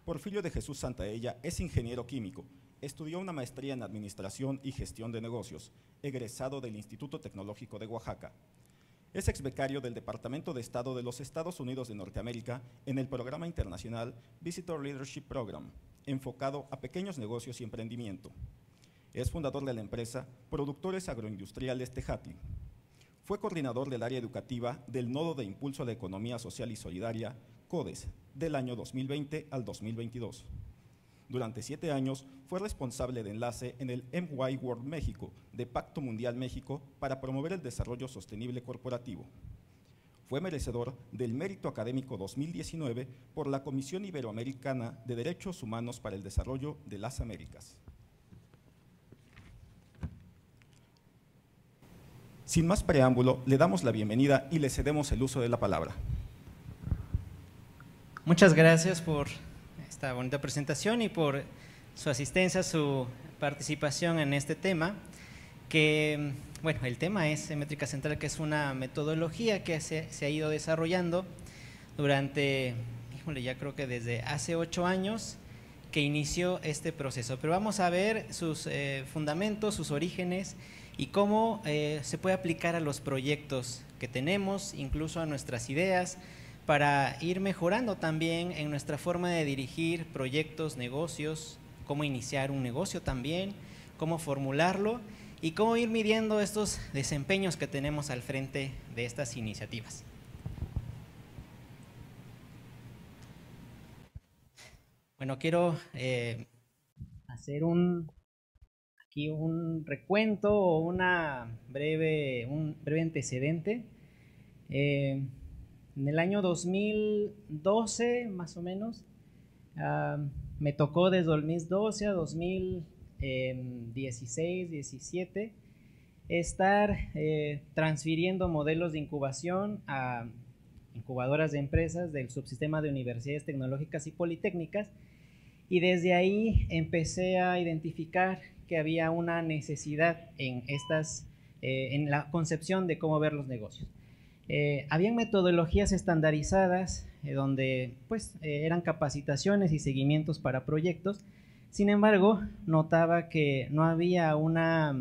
Porfirio de Jesús Santaella es ingeniero químico. Estudió una maestría en Administración y Gestión de Negocios, egresado del Instituto Tecnológico de Oaxaca. Es exbecario del Departamento de Estado de los Estados Unidos de Norteamérica en el programa internacional Visitor Leadership Program, enfocado a pequeños negocios y emprendimiento. Es fundador de la empresa Productores Agroindustriales Tejatli. Fue coordinador del área educativa del Nodo de Impulso a la Economía Social y Solidaria, CODES, del año 2020 al 2022. Durante 7 años fue responsable de enlace en el MY World México de Pacto Mundial México para promover el desarrollo sostenible corporativo. Fue merecedor del Mérito Académico 2019 por la Comisión Iberoamericana de Derechos Humanos para el Desarrollo de las Américas. Sin más preámbulo, le damos la bienvenida y le cedemos el uso de la palabra. Muchas gracias por esta bonita presentación y por su asistencia, su participación en este tema, que, bueno, el tema es métrica central, que es una metodología que se ha ido desarrollando durante, híjole, ya creo que desde hace 8 años que inició este proceso, pero vamos a ver sus fundamentos, sus orígenes y cómo se puede aplicar a los proyectos que tenemos, incluso a nuestras ideas, para ir mejorando también en nuestra forma de dirigir proyectos, negocios, cómo iniciar un negocio también, cómo formularlo y cómo ir midiendo estos desempeños que tenemos al frente de estas iniciativas. Bueno, quiero hacer aquí un recuento o un breve antecedente. En el año 2012, más o menos, me tocó desde 2012 a 2016, 17, estar transfiriendo modelos de incubación a incubadoras de empresas del subsistema de universidades tecnológicas y politécnicas, y desde ahí empecé a identificar que había una necesidad en la concepción de cómo ver los negocios. Habían metodologías estandarizadas donde eran capacitaciones y seguimientos para proyectos. Sin embargo, notaba que no había a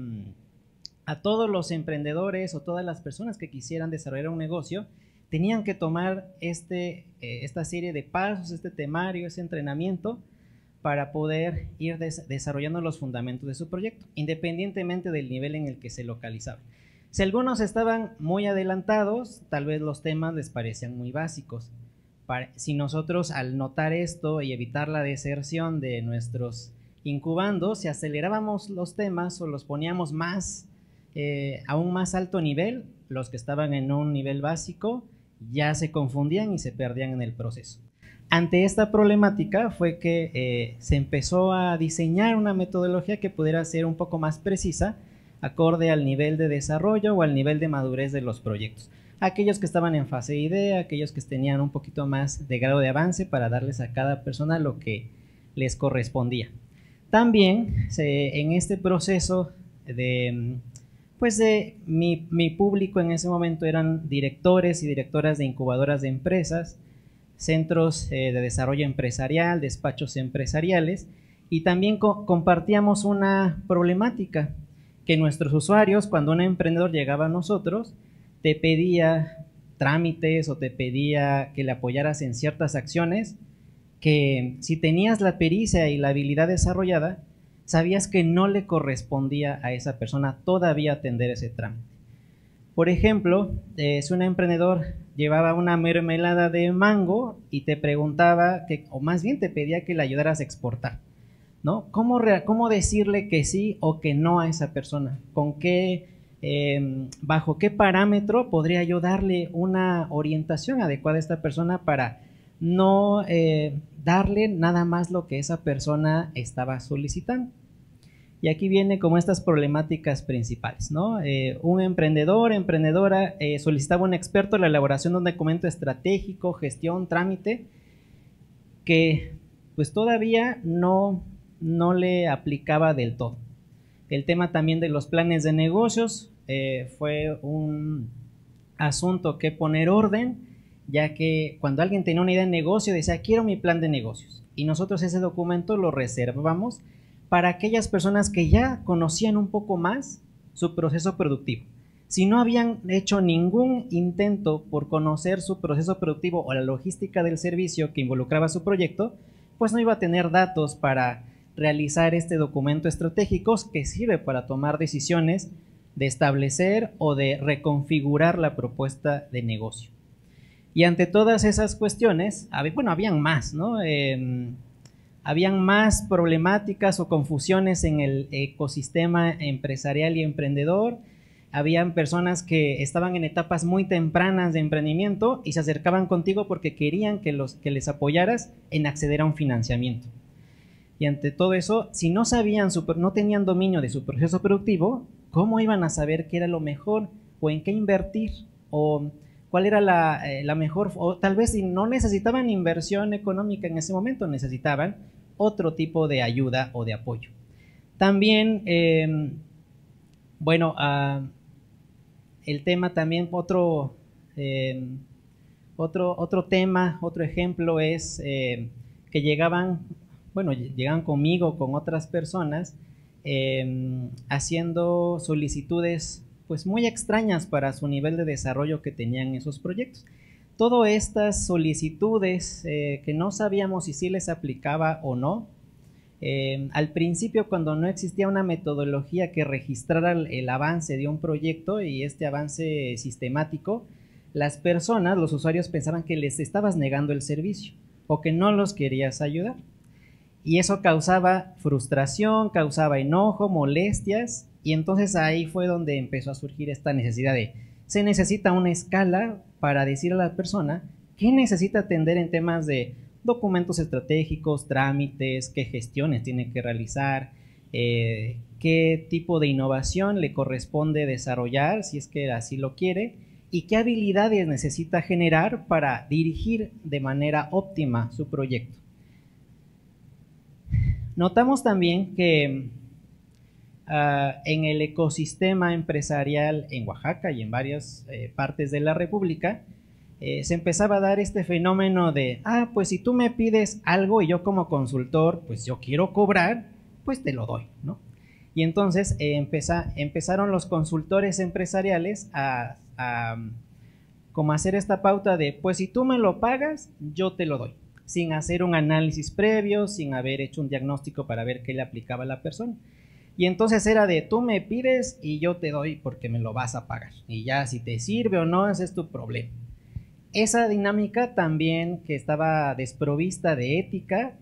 todos los emprendedores o todas las personas que quisieran desarrollar un negocio tenían que tomar esta serie de pasos, este temario, ese entrenamiento para poder ir desarrollando los fundamentos de su proyecto, independientemente del nivel en el que se localizaba. Si algunos estaban muy adelantados, tal vez los temas les parecían muy básicos. Si nosotros, al notar esto y evitar la deserción de nuestros incubandos, si acelerábamos los temas o los poníamos a un más alto nivel, los que estaban en un nivel básico ya se confundían y se perdían en el proceso. Ante esta problemática fue que se empezó a diseñar una metodología que pudiera ser un poco más precisa, acorde al nivel de desarrollo o al nivel de madurez de los proyectos. Aquellos que estaban en fase de idea, aquellos que tenían un poquito más de grado de avance para darles a cada persona lo que les correspondía. También en este proceso mi público en ese momento eran directores y directoras de incubadoras de empresas, centros de desarrollo empresarial, despachos empresariales, y también compartíamos una problemática, que nuestros usuarios, cuando un emprendedor llegaba a nosotros, te pedía trámites o te pedía que le apoyaras en ciertas acciones que, si tenías la pericia y la habilidad desarrollada, sabías que no le correspondía a esa persona todavía atender ese trámite. Por ejemplo, si un emprendedor llevaba una mermelada de mango y te preguntaba, o más bien te pedía que le ayudaras a exportar, ¿no? ¿Cómo decirle que sí o que no a esa persona? ¿Bajo qué parámetro podría yo darle una orientación adecuada a esta persona para no darle nada más lo que esa persona estaba solicitando? Y aquí viene como estas problemáticas principales, ¿no? Un emprendedora solicitaba un experto en la elaboración de un documento estratégico, gestión, trámite, que pues todavía no le aplicaba del todo. El tema también de los planes de negocios fue un asunto que poner orden, ya que cuando alguien tenía una idea de negocio decía, quiero mi plan de negocios. y nosotros ese documento lo reservamos para aquellas personas que ya conocían un poco más su proceso productivo. Si no habían hecho ningún intento por conocer su proceso productivo o la logística del servicio que involucraba su proyecto, pues no iba a tener datos para realizar este documento estratégico que sirve para tomar decisiones de establecer o de reconfigurar la propuesta de negocio. Y ante todas esas cuestiones, bueno, habían más, ¿no? Habían más problemáticas o confusiones en el ecosistema empresarial y emprendedor. Habían personas que estaban en etapas muy tempranas de emprendimiento y se acercaban contigo porque querían que les apoyaras en acceder a un financiamiento. Y ante todo eso, si no sabían, no tenían dominio de su proceso productivo, ¿cómo iban a saber qué era lo mejor o en qué invertir o cuál era la mejor? O tal vez si no necesitaban inversión económica en ese momento, necesitaban otro tipo de ayuda o de apoyo. También, bueno, el tema también, otro tema, otro ejemplo es que llegaban conmigo, con otras personas, haciendo solicitudes pues muy extrañas para su nivel de desarrollo que tenían esos proyectos. Todas estas solicitudes que no sabíamos si sí les aplicaba o no. Al principio, cuando no existía una metodología que registrara el avance de un proyecto y este avance sistemático, las personas, los usuarios, pensaban que les estabas negando el servicio o que no los querías ayudar. Y eso causaba frustración, causaba enojo, molestias, y entonces ahí fue donde empezó a surgir esta necesidad de, se necesita una escala para decir a la persona qué necesita atender en temas de documentos estratégicos, trámites, qué gestiones tiene que realizar, qué tipo de innovación le corresponde desarrollar, si es que así lo quiere, y qué habilidades necesita generar para dirigir de manera óptima su proyecto. Notamos también que en el ecosistema empresarial en Oaxaca y en varias partes de la República, se empezaba a dar este fenómeno de, pues si tú me pides algo y yo como consultor, pues yo quiero cobrar, pues te lo doy, ¿no? Y entonces empezaron los consultores empresariales a como hacer esta pauta de, pues si tú me lo pagas, yo te lo doy, sin hacer un análisis previo, sin haber hecho un diagnóstico para ver qué le aplicaba a la persona. Y entonces era de, tú me pides y yo te doy porque me lo vas a pagar. Y ya si te sirve o no, ese es tu problema. Esa dinámica también, que estaba desprovista de ética,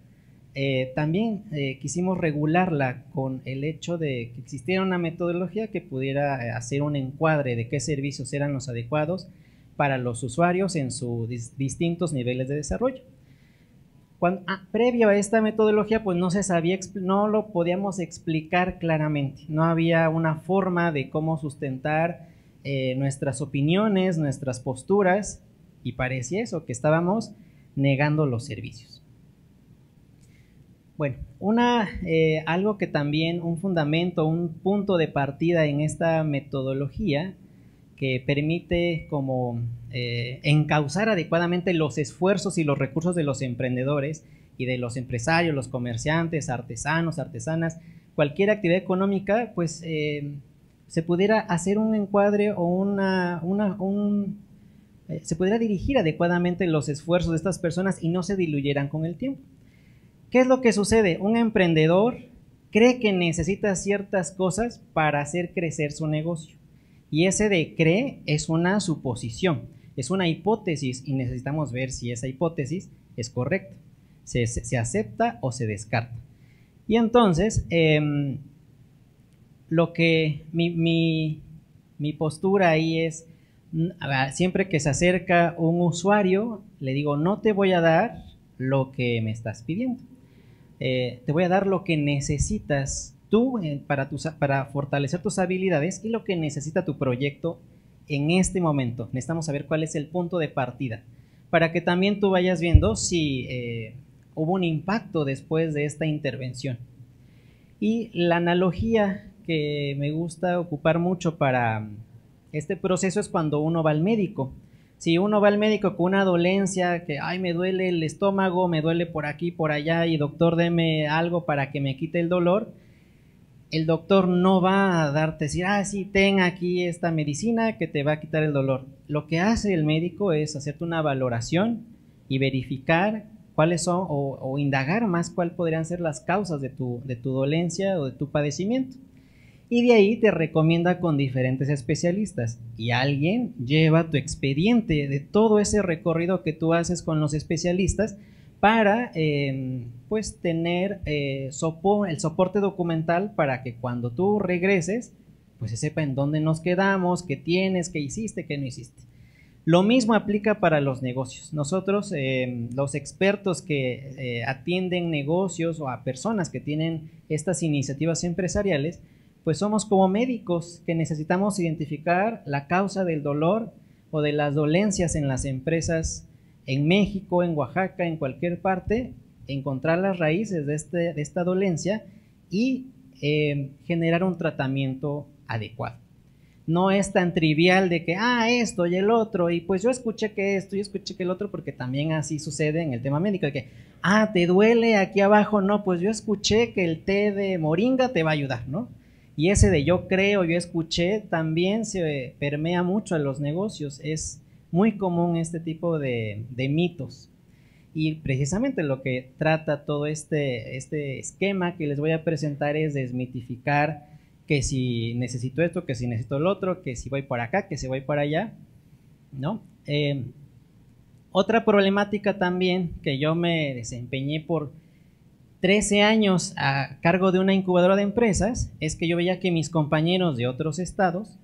también quisimos regularla con el hecho de que existiera una metodología que pudiera hacer un encuadre de qué servicios eran los adecuados para los usuarios en sus distintos niveles de desarrollo. Previo a esta metodología, pues no se sabía, no lo podíamos explicar claramente. No había una forma de cómo sustentar nuestras opiniones, nuestras posturas, y parecía eso, que estábamos negando los servicios. Bueno, algo que también, un fundamento, un punto de partida en esta metodología que permite como encauzar adecuadamente los esfuerzos y los recursos de los emprendedores y de los empresarios, los comerciantes, artesanos, artesanas, cualquier actividad económica, pues se pudiera hacer un encuadre o se pudiera dirigir adecuadamente los esfuerzos de estas personas y no se diluyeran con el tiempo. ¿Qué es lo que sucede? Un emprendedor cree que necesita ciertas cosas para hacer crecer su negocio. Y ese de cree es una suposición, es una hipótesis y necesitamos ver si esa hipótesis es correcta, se acepta o se descarta. Y entonces, mi postura ahí es, siempre que se acerca un usuario, le digo, no te voy a dar lo que me estás pidiendo, te voy a dar lo que necesitas tú para fortalecer tus habilidades y lo que necesita tu proyecto en este momento. Necesitamos saber cuál es el punto de partida para que también tú vayas viendo si hubo un impacto después de esta intervención. Y la analogía que me gusta ocupar mucho para este proceso es cuando uno va al médico. Si uno va al médico con una dolencia, que ay, me duele el estómago, me duele por aquí, por allá, y doctor, deme algo para que me quite el dolor, el doctor no va a darte, decir, ah, sí, ten aquí esta medicina que te va a quitar el dolor. Lo que hace el médico es hacerte una valoración y verificar cuáles son, o indagar más cuáles podrían ser las causas de tu dolencia o de tu padecimiento. Y de ahí te recomienda con diferentes especialistas, y alguien lleva tu expediente de todo ese recorrido que tú haces con los especialistas para pues tener el soporte documental para que cuando tú regreses pues se sepa en dónde nos quedamos, qué tienes, qué hiciste, qué no hiciste. Lo mismo aplica para los negocios. Nosotros, los expertos que atienden negocios o a personas que tienen estas iniciativas empresariales, pues somos como médicos que necesitamos identificar la causa del dolor o de las dolencias en las empresas en México, en Oaxaca, en cualquier parte, encontrar las raíces de esta dolencia y generar un tratamiento adecuado. No es tan trivial de que, esto y el otro, y pues yo escuché que esto, yo escuché que el otro, porque también así sucede en el tema médico, de que, te duele aquí abajo, no, pues yo escuché que el té de moringa te va a ayudar, ¿no? Y ese de yo creo, yo escuché, también se permea mucho en los negocios. Es muy común este tipo de mitos. Y precisamente lo que trata todo este esquema que les voy a presentar es desmitificar que si necesito esto, que si necesito el otro, que si voy por acá, que si voy por allá, ¿no? Otra problemática también que yo me desempeñé por 13 años a cargo de una incubadora de empresas, es que yo veía que mis compañeros de otros estados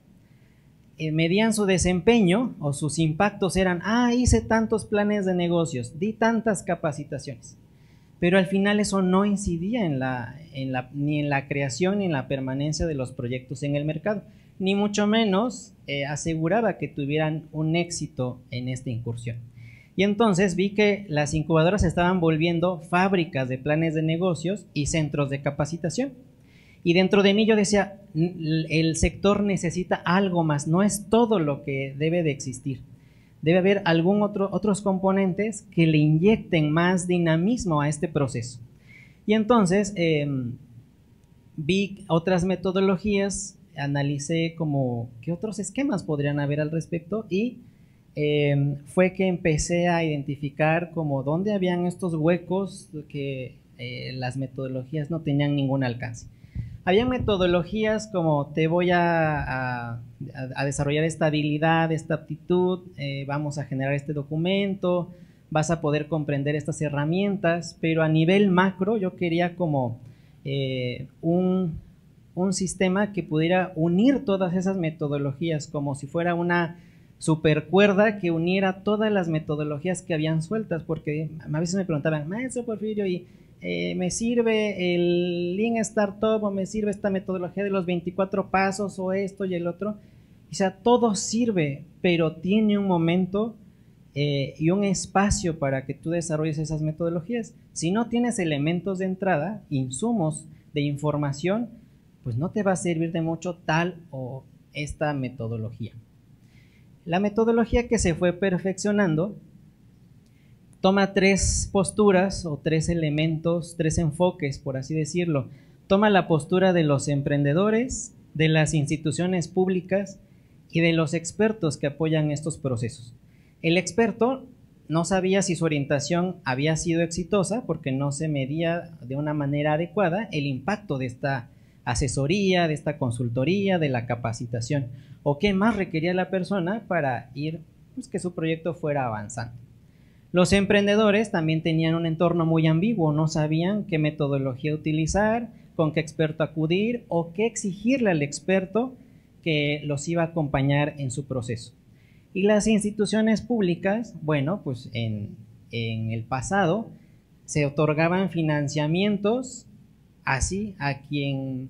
medían su desempeño o sus impactos eran, hice tantos planes de negocios, di tantas capacitaciones, pero al final eso no incidía ni en la creación ni en la permanencia de los proyectos en el mercado, ni mucho menos aseguraba que tuvieran un éxito en esta incursión. Y entonces vi que las incubadoras se estaban volviendo fábricas de planes de negocios y centros de capacitación. Y dentro de mí yo decía, el sector necesita algo más, no es todo lo que debe de existir. Debe haber otros componentes que le inyecten más dinamismo a este proceso. Y entonces vi otras metodologías, analicé como qué otros esquemas podrían haber al respecto y fue que empecé a identificar como dónde habían estos huecos que las metodologías no tenían ningún alcance. Había metodologías como te voy a desarrollar esta habilidad, esta aptitud, vamos a generar este documento, vas a poder comprender estas herramientas, pero a nivel macro yo quería como un sistema que pudiera unir todas esas metodologías como si fuera una supercuerda que uniera todas las metodologías que habían sueltas, porque a veces me preguntaban, maestro Porfirio, ¿y me sirve el Lean Startup o me sirve esta metodología de los 24 pasos o esto y el otro? O sea, todo sirve, pero tiene un momento y un espacio para que tú desarrolles esas metodologías. Si no tienes elementos de entrada, insumos de información, pues no te va a servir de mucho tal o esta metodología. La metodología que se fue perfeccionando toma 3 posturas o 3 elementos, 3 enfoques, por así decirlo. Toma la postura de los emprendedores, de las instituciones públicas y de los expertos que apoyan estos procesos. El experto no sabía si su orientación había sido exitosa porque no se medía de una manera adecuada el impacto de esta asesoría, de esta consultoría, de la capacitación, o qué más requería la persona para ir, pues, que su proyecto fuera avanzando. Los emprendedores también tenían un entorno muy ambiguo, no sabían qué metodología utilizar, con qué experto acudir o qué exigirle al experto que los iba a acompañar en su proceso. Y las instituciones públicas, bueno, pues en el pasado se otorgaban financiamientos así a quien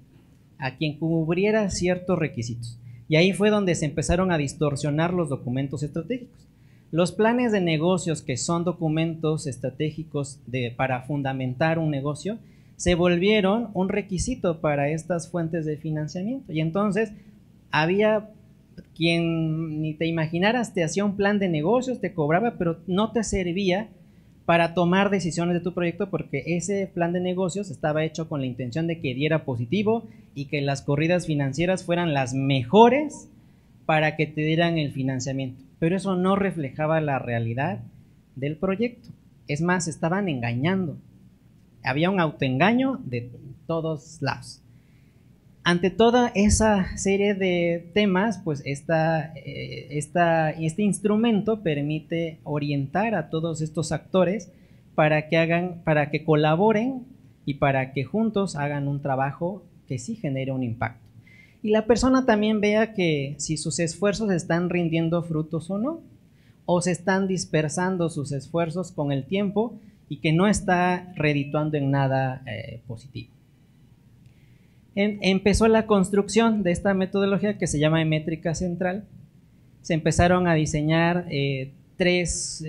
cubriera ciertos requisitos. Y ahí fue donde se empezaron a distorsionar los documentos estratégicos. Los planes de negocios, que son documentos estratégicos para fundamentar un negocio, se volvieron un requisito para estas fuentes de financiamiento. Y entonces había quien ni te imaginaras te hacía un plan de negocios, te cobraba, pero no te servía para tomar decisiones de tu proyecto, porque ese plan de negocios estaba hecho con la intención de que diera positivo y que las corridas financieras fueran las mejores para que te dieran el financiamiento. Pero eso no reflejaba la realidad del proyecto. Es más, estaban engañando. Había un autoengaño de todos lados. Ante toda esa serie de temas, pues este instrumento permite orientar a todos estos actores para que colaboren y para que juntos hagan un trabajo que sí genere un impacto. Y la persona también vea que si sus esfuerzos están rindiendo frutos o no, o se están dispersando sus esfuerzos con el tiempo y que no está redituando en nada positivo. Empezó la construcción de esta metodología que se llama métrica central. Se empezaron a diseñar tres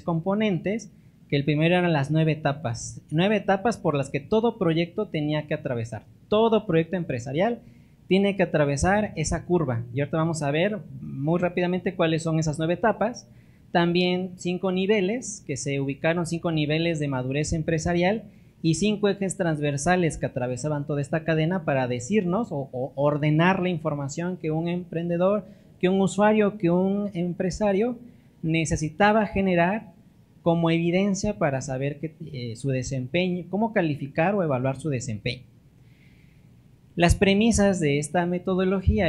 componentes, que el primero eran las 9 etapas. 9 etapas por las que todo proyecto tenía que atravesar. Todo proyecto empresarial tiene que atravesar esa curva. Y ahorita vamos a ver muy rápidamente cuáles son esas 9 etapas. También 5 niveles, que se ubicaron 5 niveles de madurez empresarial, y 5 ejes transversales que atravesaban toda esta cadena para decirnos o ordenar la información que un emprendedor, que un usuario, que un empresario necesitaba generar como evidencia para saber que, su desempeño, cómo calificar o evaluar su desempeño. Las premisas de esta metodología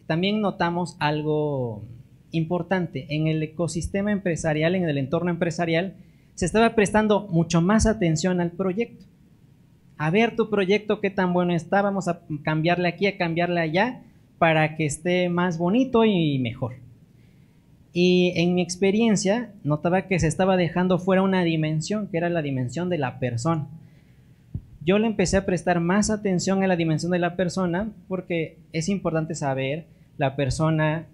también notamos algo importante en el ecosistema empresarial, en el entorno empresarial. Se estaba prestando mucho más atención al proyecto. A ver tu proyecto qué tan bueno está, vamos a cambiarle aquí, a cambiarle allá, para que esté más bonito y mejor. Y en mi experiencia, notaba que se estaba dejando fuera una dimensión, que era la dimensión de la persona. Yo le empecé a prestar más atención a la dimensión de la persona, porque es importante saber la persona,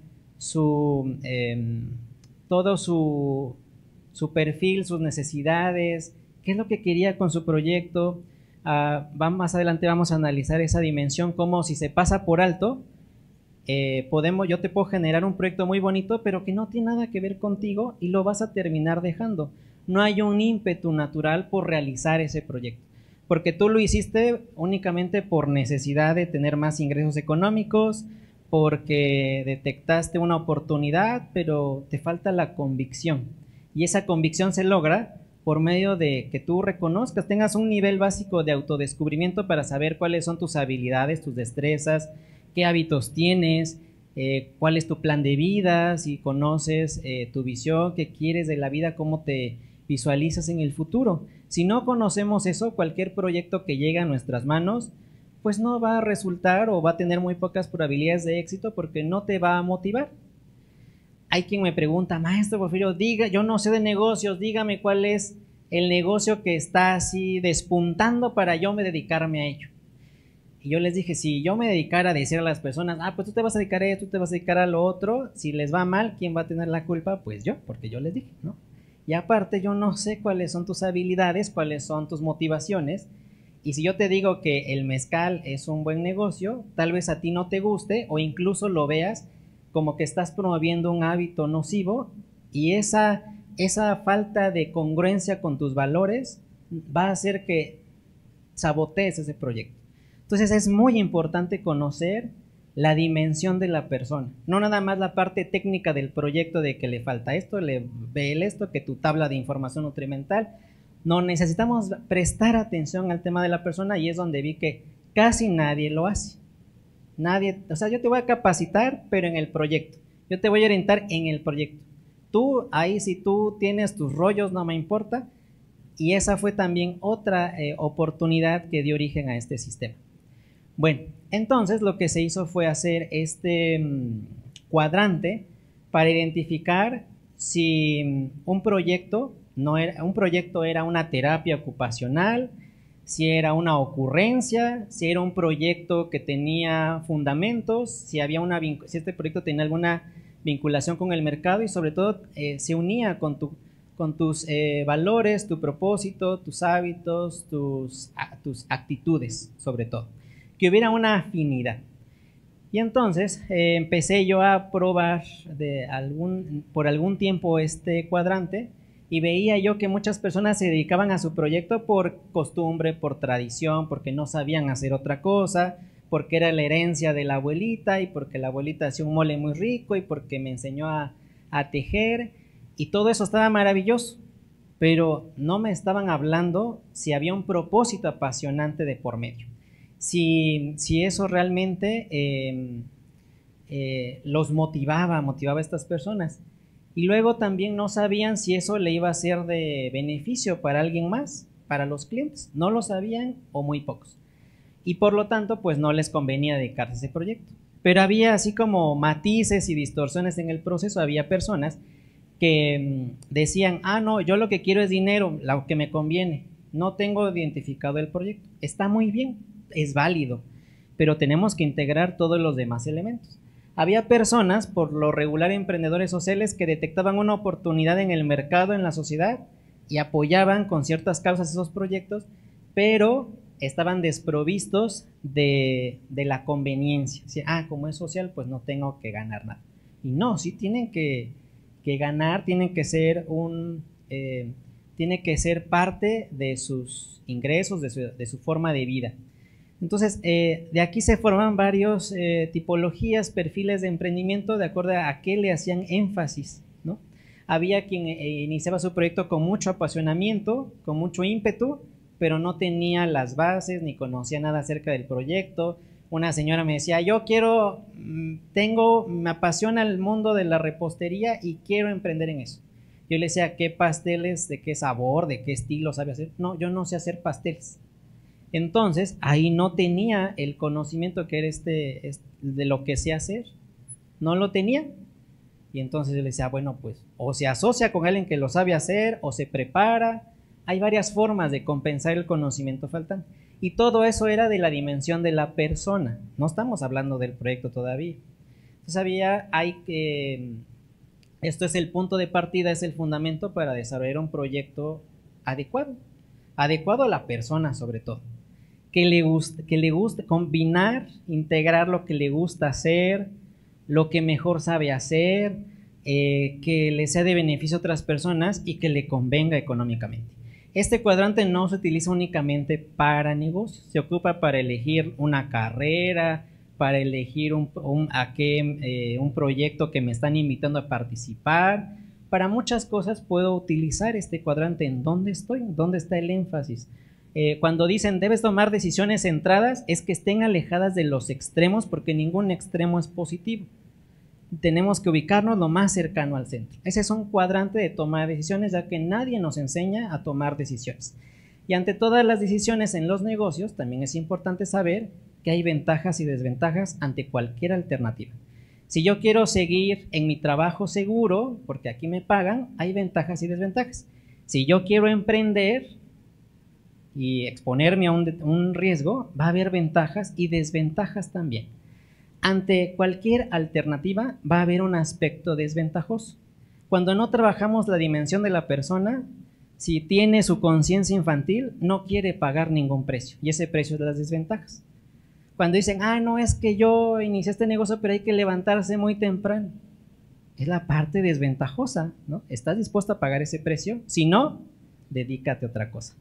todo su perfil, sus necesidades, qué es lo que quería con su proyecto. Más adelante vamos a analizar esa dimensión, como si se pasa por alto, yo te puedo generar un proyecto muy bonito, pero que no tiene nada que ver contigo y lo vas a terminar dejando. No hay un ímpetu natural por realizar ese proyecto, porque tú lo hiciste únicamente por necesidad de tener más ingresos económicos, porque detectaste una oportunidad, pero te falta la convicción. Y esa convicción se logra por medio de que tú reconozcas, tengas un nivel básico de autodescubrimiento para saber cuáles son tus habilidades, tus destrezas, qué hábitos tienes, cuál es tu plan de vida, si conoces tu visión, qué quieres de la vida, cómo te visualizas en el futuro. Si no conocemos eso, cualquier proyecto que llegue a nuestras manos, pues no va a resultar o va a tener muy pocas probabilidades de éxito porque no te va a motivar. Hay quien me pregunta, maestro Porfirio, yo no sé de negocios, dígame cuál es el negocio que está así despuntando para yo dedicarme a ello. Y yo les dije, si yo me dedicara a decir a las personas, pues tú te vas a dedicar a esto, tú te vas a dedicar a lo otro, si les va mal, ¿quién va a tener la culpa? Pues yo, porque yo les dije, ¿no? Y aparte yo no sé cuáles son tus habilidades, cuáles son tus motivaciones, y si yo te digo que el mezcal es un buen negocio, tal vez a ti no te guste o incluso lo veas como que estás promoviendo un hábito nocivo, y esa falta de congruencia con tus valores va a hacer que sabotees ese proyecto. Entonces es muy importante conocer la dimensión de la persona, no nada más la parte técnica del proyecto de que le falta esto, le ve esto, que tu tabla de información nutrimental. No, necesitamos prestar atención al tema de la persona, y es donde vi que casi nadie lo hace. Nadie, o sea, yo te voy a capacitar, pero en el proyecto. Yo te voy a orientar en el proyecto. Tú, ahí si tú tienes tus rollos, no me importa. Y esa fue también otra oportunidad que dio origen a este sistema. Bueno, entonces lo que se hizo fue hacer este cuadrante para identificar si un proyecto era una terapia ocupacional, si era una ocurrencia, si era un proyecto que tenía fundamentos, si este proyecto tenía alguna vinculación con el mercado, y sobre todo se unía con tus valores, tu propósito, tus hábitos, tus actitudes, sobre todo. Que hubiera una afinidad. Y entonces empecé yo a probar por algún tiempo este cuadrante y veía yo que muchas personas se dedicaban a su proyecto por costumbre, por tradición, porque no sabían hacer otra cosa, porque era la herencia de la abuelita y porque la abuelita hacía un mole muy rico y porque me enseñó a tejer y todo eso estaba maravilloso, pero no me estaban hablando si había un propósito apasionante de por medio. Si eso realmente los motivaba a estas personas. Y luego también no sabían si eso le iba a ser de beneficio para alguien más, para los clientes. No lo sabían o muy pocos. Y por lo tanto, pues no les convenía dedicarse a ese proyecto. Pero había así como matices y distorsiones en el proceso. Había personas que decían, no, yo lo que quiero es dinero, lo que me conviene. No tengo identificado el proyecto. Está muy bien, es válido, pero tenemos que integrar todos los demás elementos. Había personas, por lo regular emprendedores sociales, que detectaban una oportunidad en el mercado, en la sociedad, y apoyaban con ciertas causas esos proyectos, pero estaban desprovistos de la conveniencia. Como es social, pues no tengo que ganar nada. Y no, sí tienen que ganar, tienen que ser tiene que ser parte de sus ingresos, de su forma de vida. Entonces, de aquí se forman varios tipologías, perfiles de emprendimiento de acuerdo a qué le hacían énfasis, ¿no? Había quien iniciaba su proyecto con mucho apasionamiento, con mucho ímpetu, pero no tenía las bases ni conocía nada acerca del proyecto. Una señora me decía, me apasiona el mundo de la repostería y quiero emprender en eso. Yo le decía, ¿qué pasteles, de qué sabor, de qué estilo sabe hacer? No, yo no sé hacer pasteles. Entonces, ahí no tenía el conocimiento que era de lo que sé hacer. No lo tenía. Y entonces yo le decía, bueno, pues, o se asocia con alguien que lo sabe hacer, o se prepara. Hay varias formas de compensar el conocimiento faltante. Y todo eso era de la dimensión de la persona. No estamos hablando del proyecto todavía. Entonces, esto es el punto de partida, es el fundamento para desarrollar un proyecto adecuado. Adecuado a la persona, sobre todo. Que le guste combinar, integrar lo que le gusta hacer, lo que mejor sabe hacer, que le sea de beneficio a otras personas y que le convenga económicamente. Este cuadrante no se utiliza únicamente para negocios, se ocupa para elegir una carrera, para elegir un proyecto que me están invitando a participar. Para muchas cosas puedo utilizar este cuadrante en dónde estoy, dónde está el énfasis. Cuando dicen debes tomar decisiones centradas, es que estén alejadas de los extremos porque ningún extremo es positivo. Tenemos que ubicarnos lo más cercano al centro. Ese es un cuadrante de toma de decisiones, ya que nadie nos enseña a tomar decisiones. Y ante todas las decisiones en los negocios, también es importante saber que hay ventajas y desventajas ante cualquier alternativa. Si yo quiero seguir en mi trabajo seguro, porque aquí me pagan, hay ventajas y desventajas. Si yo quiero emprender y exponerme a un riesgo, va a haber ventajas y desventajas también. Ante cualquier alternativa va a haber un aspecto desventajoso. Cuando no trabajamos la dimensión de la persona, si tiene su conciencia infantil, no quiere pagar ningún precio, y ese precio es de las desventajas. Cuando dicen, no, es que yo inicié este negocio, pero hay que levantarse muy temprano. Es la parte desventajosa, ¿no? ¿Estás dispuesto a pagar ese precio? Si no, dedícate a otra cosa.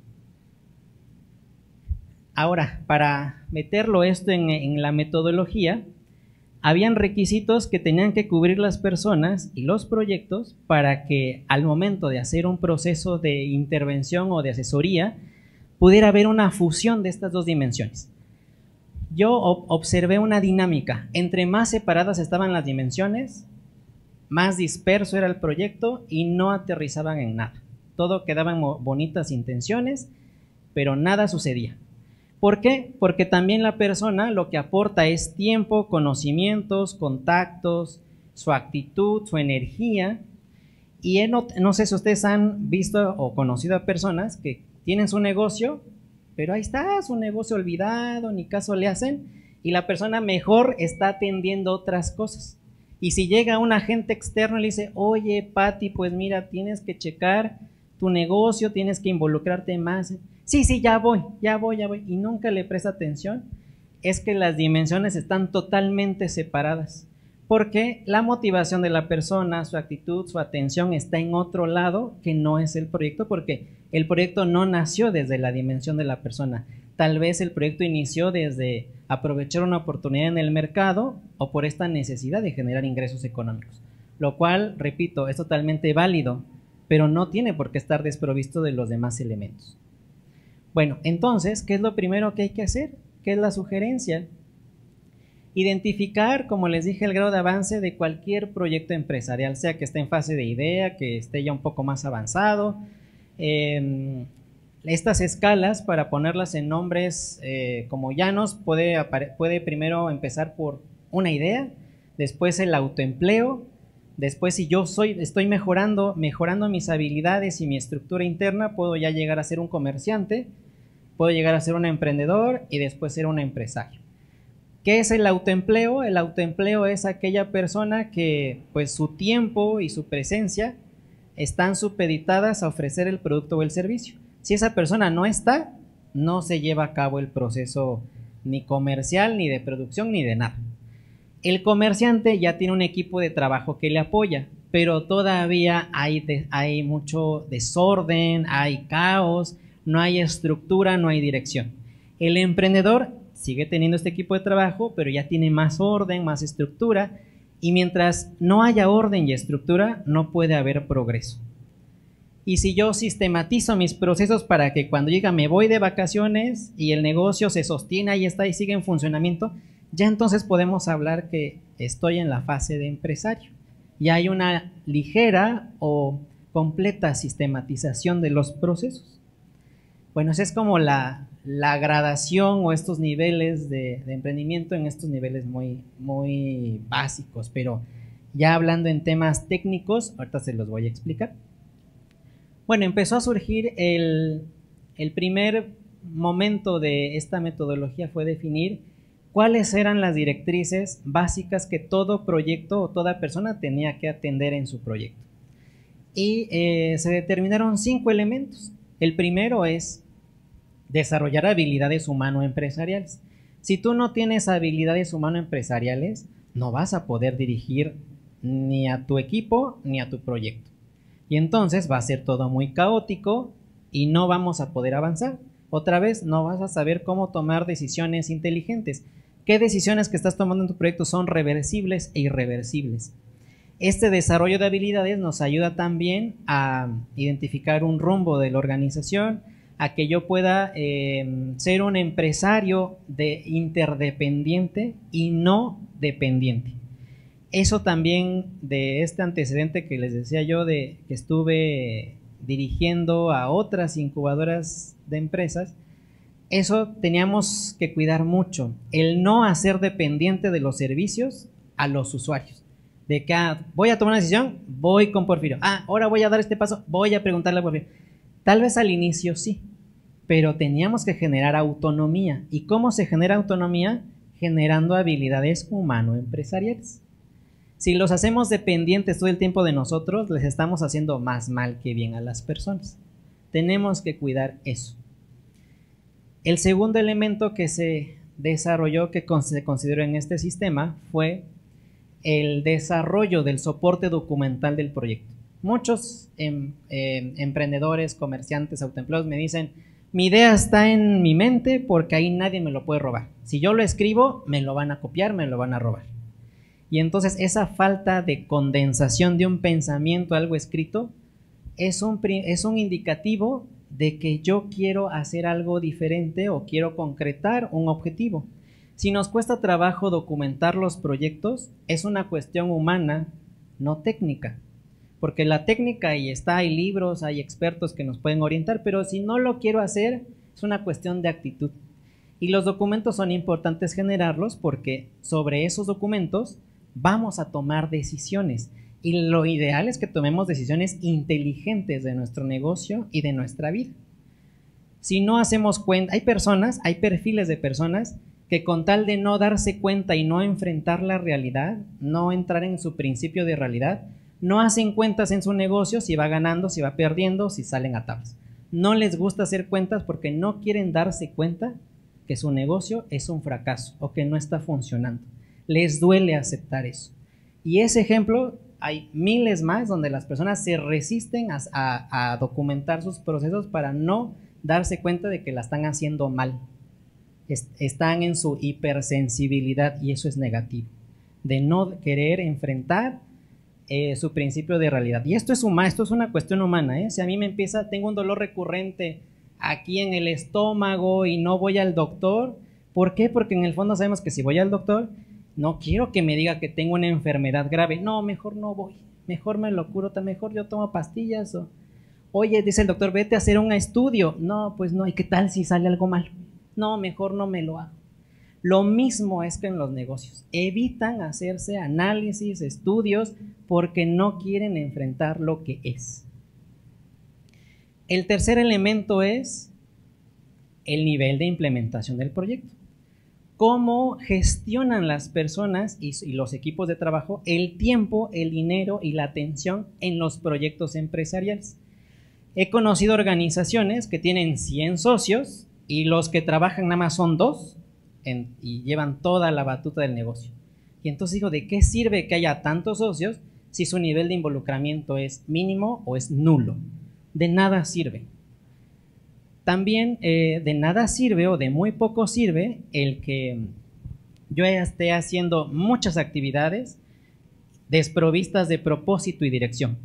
Ahora, para meterlo esto en la metodología, habían requisitos que tenían que cubrir las personas y los proyectos para que al momento de hacer un proceso de intervención o de asesoría, pudiera haber una fusión de estas dos dimensiones. Yo observé una dinámica. Entre más separadas estaban las dimensiones, más disperso era el proyecto y no aterrizaban en nada. Todo quedaba en bonitas intenciones, pero nada sucedía. ¿Por qué? Porque también la persona lo que aporta es tiempo, conocimientos, contactos, su actitud, su energía. Y no sé si ustedes han visto o conocido a personas que tienen su negocio, pero ahí está su negocio olvidado, ni caso le hacen, y la persona mejor está atendiendo otras cosas. Y si llega un agente externo y le dice, oye, Pati, pues mira, tienes que checar tu negocio, tienes que involucrarte más. Sí, ya voy, y nunca le presta atención, es que las dimensiones están totalmente separadas, porque la motivación de la persona, su actitud, su atención está en otro lado que no es el proyecto, porque el proyecto no nació desde la dimensión de la persona. Tal vez el proyecto inició desde aprovechar una oportunidad en el mercado o por esta necesidad de generar ingresos económicos, lo cual, repito, es totalmente válido, pero no tiene por qué estar desprovisto de los demás elementos. Bueno, entonces, ¿qué es lo primero que hay que hacer? ¿Qué es la sugerencia? Identificar, como les dije, el grado de avance de cualquier proyecto empresarial, sea que esté en fase de idea, que esté ya un poco más avanzado. Estas escalas, para ponerlas en nombres como llanos, puede primero empezar por una idea, después el autoempleo, después si yo estoy mejorando mis habilidades y mi estructura interna, puedo ya llegar a ser un comerciante, puedo llegar a ser un emprendedor y después ser un empresario. ¿Qué es el autoempleo? El autoempleo es aquella persona que pues su tiempo y su presencia están supeditadas a ofrecer el producto o el servicio. Si esa persona no está, no se lleva a cabo el proceso ni comercial, ni de producción, ni de nada. El comerciante ya tiene un equipo de trabajo que le apoya, pero todavía hay mucho desorden, hay caos, no hay estructura, no hay dirección. El emprendedor sigue teniendo este equipo de trabajo, pero ya tiene más orden, más estructura, y mientras no haya orden y estructura, no puede haber progreso. Y si yo sistematizo mis procesos para que cuando llega me voy de vacaciones y el negocio se sostiene, ahí está y sigue en funcionamiento, ya entonces podemos hablar que estoy en la fase de empresario. Ya hay una ligera o completa sistematización de los procesos. Bueno, esa es como la gradación o estos niveles de emprendimiento en estos niveles muy básicos, pero ya hablando en temas técnicos, ahorita se los voy a explicar. Bueno, empezó a surgir el primer momento de esta metodología fue definir cuáles eran las directrices básicas que todo proyecto o toda persona tenía que atender en su proyecto. Y se determinaron 5 elementos. El primero es desarrollar habilidades humano-empresariales. Si tú no tienes habilidades humano-empresariales, no vas a poder dirigir ni a tu equipo ni a tu proyecto. Y entonces va a ser todo muy caótico y no vamos a poder avanzar. Otra vez, no vas a saber cómo tomar decisiones inteligentes. ¿Qué decisiones que estás tomando en tu proyecto son reversibles e irreversibles? Este desarrollo de habilidades nos ayuda también a identificar un rumbo de la organización, a que yo pueda ser un empresario interdependiente y no dependiente. Eso también de este antecedente que les decía yo de que estuve dirigiendo a otras incubadoras de empresas, eso teníamos que cuidar mucho, el no hacer dependiente de los servicios a los usuarios. De que voy a tomar una decisión, voy con Porfirio. Ahora voy a dar este paso, voy a preguntarle a Porfirio. Tal vez al inicio sí, pero teníamos que generar autonomía. ¿Y cómo se genera autonomía? Generando habilidades humano-empresariales. Si los hacemos dependientes todo el tiempo de nosotros, les estamos haciendo más mal que bien a las personas. Tenemos que cuidar eso. El segundo elemento que se desarrolló, que se consideró en este sistema, fue el desarrollo del soporte documental del proyecto. Muchos emprendedores, comerciantes, autoempleados me dicen, mi idea está en mi mente porque ahí nadie me lo puede robar. Si yo lo escribo, me lo van a copiar, me lo van a robar. Y entonces esa falta de condensación de un pensamiento, algo escrito, es un indicativo de que yo quiero hacer algo diferente o quiero concretar un objetivo. Si nos cuesta trabajo documentar los proyectos, es una cuestión humana, no técnica. Porque la técnica ahí está, hay libros, hay expertos que nos pueden orientar, pero si no lo quiero hacer, es una cuestión de actitud. Y los documentos son importantes generarlos porque sobre esos documentos vamos a tomar decisiones. Y lo ideal es que tomemos decisiones inteligentes de nuestro negocio y de nuestra vida. Si no hacemos cuenta, hay perfiles de personas que con tal de no darse cuenta y no enfrentar la realidad, no entrar en su principio de realidad, no hacen cuentas en su negocio, si va ganando, si va perdiendo, si salen a tablas. No les gusta hacer cuentas porque no quieren darse cuenta que su negocio es un fracaso o que no está funcionando. Les duele aceptar eso. Y ese ejemplo hay miles más donde las personas se resisten a documentar sus procesos para no darse cuenta de que la están haciendo mal. Están en su hipersensibilidad y eso es negativo, de no querer enfrentar su principio de realidad. Y esto es una cuestión humana, ¿eh? Si a mí tengo un dolor recurrente aquí en el estómago y no voy al doctor, ¿por qué? Porque en el fondo sabemos que si voy al doctor, no quiero que me diga que tengo una enfermedad grave. No, mejor no voy. Mejor me lo curo, mejor yo tomo pastillas. Oye, dice el doctor, vete a hacer un estudio. No, pues no. ¿Y qué tal si sale algo mal? No, mejor no me lo hago. Lo mismo es que en los negocios. Evitan hacerse análisis, estudios, porque no quieren enfrentar lo que es. El tercer elemento es el nivel de implementación del proyecto. Cómo gestionan las personas y los equipos de trabajo el tiempo, el dinero y la atención en los proyectos empresariales. He conocido organizaciones que tienen 100 socios y los que trabajan nada más son 2 y llevan toda la batuta del negocio. Y entonces digo, ¿de qué sirve que haya tantos socios si su nivel de involucramiento es mínimo o es nulo? De nada sirve. También de nada sirve o de muy poco sirve el que yo esté haciendo muchas actividades desprovistas de propósito y dirección.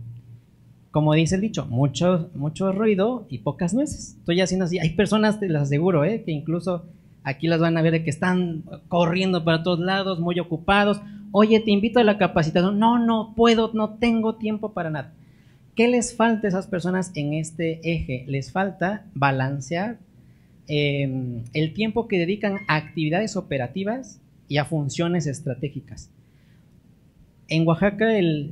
Como dice el dicho, mucho ruido y pocas nueces. Estoy haciendo así. Hay personas, te las aseguro, que incluso aquí las van a ver de que están corriendo para todos lados, muy ocupados. Oye, te invito a la capacitación. No puedo, no tengo tiempo para nada. ¿Qué les falta a esas personas en este eje? Les falta balancear el tiempo que dedican a actividades operativas y a funciones estratégicas. En Oaxaca,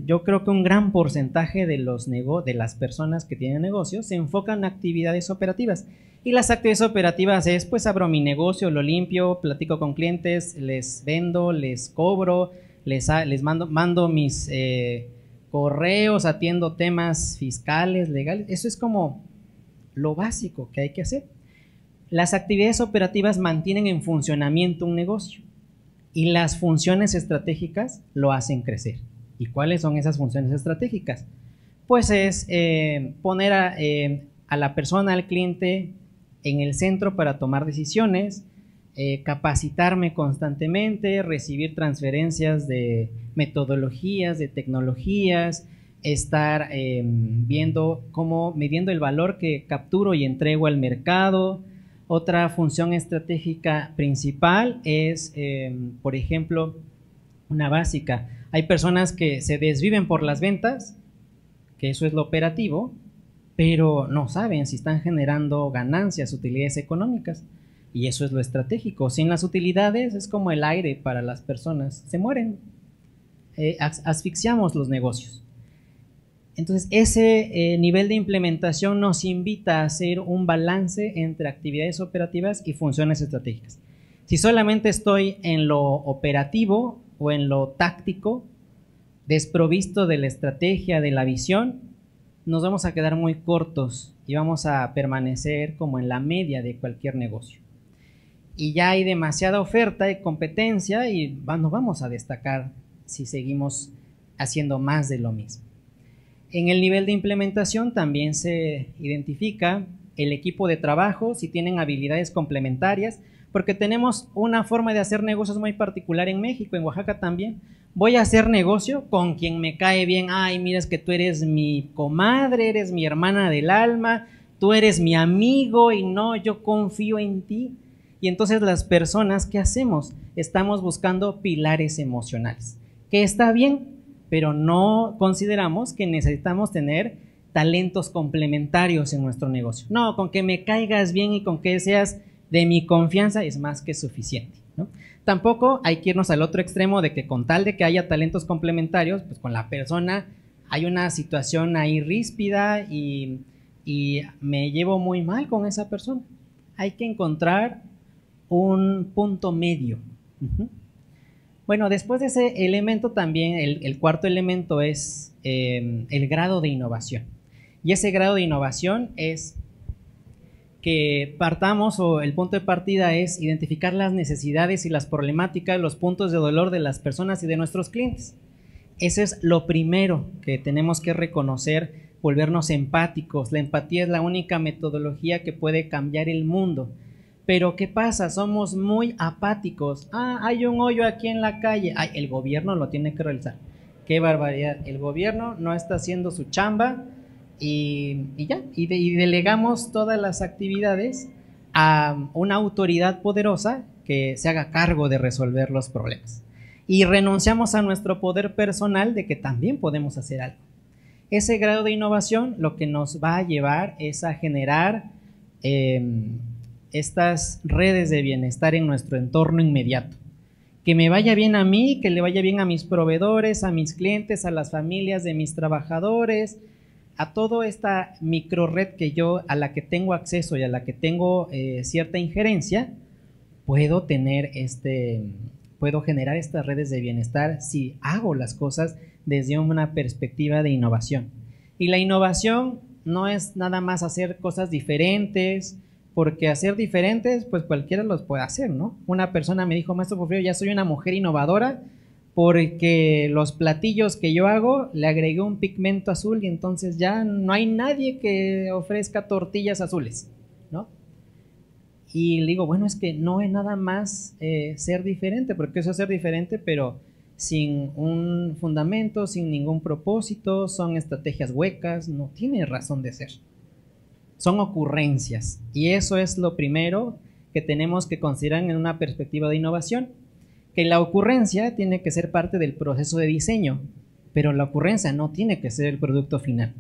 yo creo que un gran porcentaje de las personas que tienen negocios se enfocan en actividades operativas. Y las actividades operativas es, pues abro mi negocio, lo limpio, platico con clientes, les vendo, les cobro, les mando mis correos, atiendo temas fiscales, legales. Eso es como lo básico que hay que hacer. Las actividades operativas mantienen en funcionamiento un negocio y las funciones estratégicas lo hacen crecer. ¿Y cuáles son esas funciones estratégicas? Pues es poner a la persona, al cliente, en el centro para tomar decisiones, capacitarme constantemente, recibir transferencias de metodologías, de tecnologías, estar midiendo el valor que capturo y entrego al mercado. Otra función estratégica principal es, por ejemplo, una básica. Hay personas que se desviven por las ventas, que eso es lo operativo, pero no saben si están generando ganancias, utilidades económicas. Y eso es lo estratégico. Sin las utilidades es como el aire para las personas. Se mueren. Asfixiamos los negocios. Entonces, ese nivel de implementación nos invita a hacer un balance entre actividades operativas y funciones estratégicas. Si solamente estoy en lo operativo o en lo táctico, desprovisto de la estrategia, de la visión, nos vamos a quedar muy cortos y vamos a permanecer como en la media de cualquier negocio. Y ya hay demasiada oferta y competencia y no vamos a destacar si seguimos haciendo más de lo mismo. En el nivel de implementación también se identifica el equipo de trabajo, si tienen habilidades complementarias, porque tenemos una forma de hacer negocios muy particular en México, en Oaxaca también. Voy a hacer negocio con quien me cae bien. Ay, mira, es que tú eres mi comadre, eres mi hermana del alma, tú eres mi amigo y no, yo confío en ti. Y entonces las personas, ¿qué hacemos? Estamos buscando pilares emocionales, que está bien, pero no consideramos que necesitamos tener talentos complementarios en nuestro negocio. No, con que me caigas bien y con que seas de mi confianza es más que suficiente, ¿no? Tampoco hay que irnos al otro extremo de que con tal de que haya talentos complementarios, pues con la persona hay una situación ahí ríspida y me llevo muy mal con esa persona. Hay que encontrar un punto medio. Bueno, después de ese elemento también, el cuarto elemento es el grado de innovación. Y ese grado de innovación es que partamos, o el punto de partida es identificar las necesidades y las problemáticas, los puntos de dolor de las personas y de nuestros clientes. Eso es lo primero que tenemos que reconocer, volvernos empáticos. La empatía es la única metodología que puede cambiar el mundo. Pero ¿qué pasa? Somos muy apáticos. Hay un hoyo aquí en la calle. El gobierno lo tiene que realizar. ¡Qué barbaridad! El gobierno no está haciendo su chamba. Y delegamos todas las actividades a una autoridad poderosa que se haga cargo de resolver los problemas. Y renunciamos a nuestro poder personal de que también podemos hacer algo. Ese grado de innovación lo que nos va a llevar es a generar estas redes de bienestar en nuestro entorno inmediato. Que me vaya bien a mí, que le vaya bien a mis proveedores, a mis clientes, a las familias de mis trabajadores, a toda esta micro red a la que tengo acceso y a la que tengo cierta injerencia, puedo generar estas redes de bienestar si hago las cosas desde una perspectiva de innovación. Y la innovación no es nada más hacer cosas diferentes, porque hacer diferentes, pues cualquiera los puede hacer, ¿no? Una persona me dijo, maestro Porfirio, ya soy una mujer innovadora, porque los platillos que yo hago le agregué un pigmento azul y entonces ya no hay nadie que ofrezca tortillas azules, ¿no? Y le digo, bueno, es que no es nada más ser diferente, porque eso es ser diferente, pero sin un fundamento, sin ningún propósito, son estrategias huecas, no tiene razón de ser. Son ocurrencias, y eso es lo primero que tenemos que considerar en una perspectiva de innovación. Que la ocurrencia tiene que ser parte del proceso de diseño, pero la ocurrencia no tiene que ser el producto final.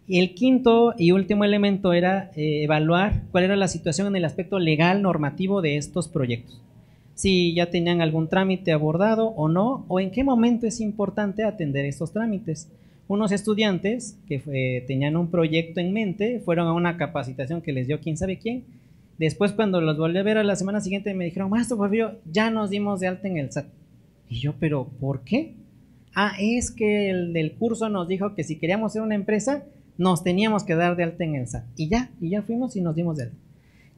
Y el quinto y último elemento era evaluar cuál era la situación en el aspecto legal normativo de estos proyectos. Si ya tenían algún trámite abordado o no, o en qué momento es importante atender estos trámites. Unos estudiantes que tenían un proyecto en mente fueron a una capacitación que les dio quién sabe quién. Después, cuando los volví a ver a la semana siguiente, me dijeron, maestro Porfirio, ya nos dimos de alta en el SAT. Y yo, ¿pero por qué? Es que el del curso nos dijo que si queríamos ser una empresa, nos teníamos que dar de alta en el SAT. Y ya fuimos y nos dimos de alta.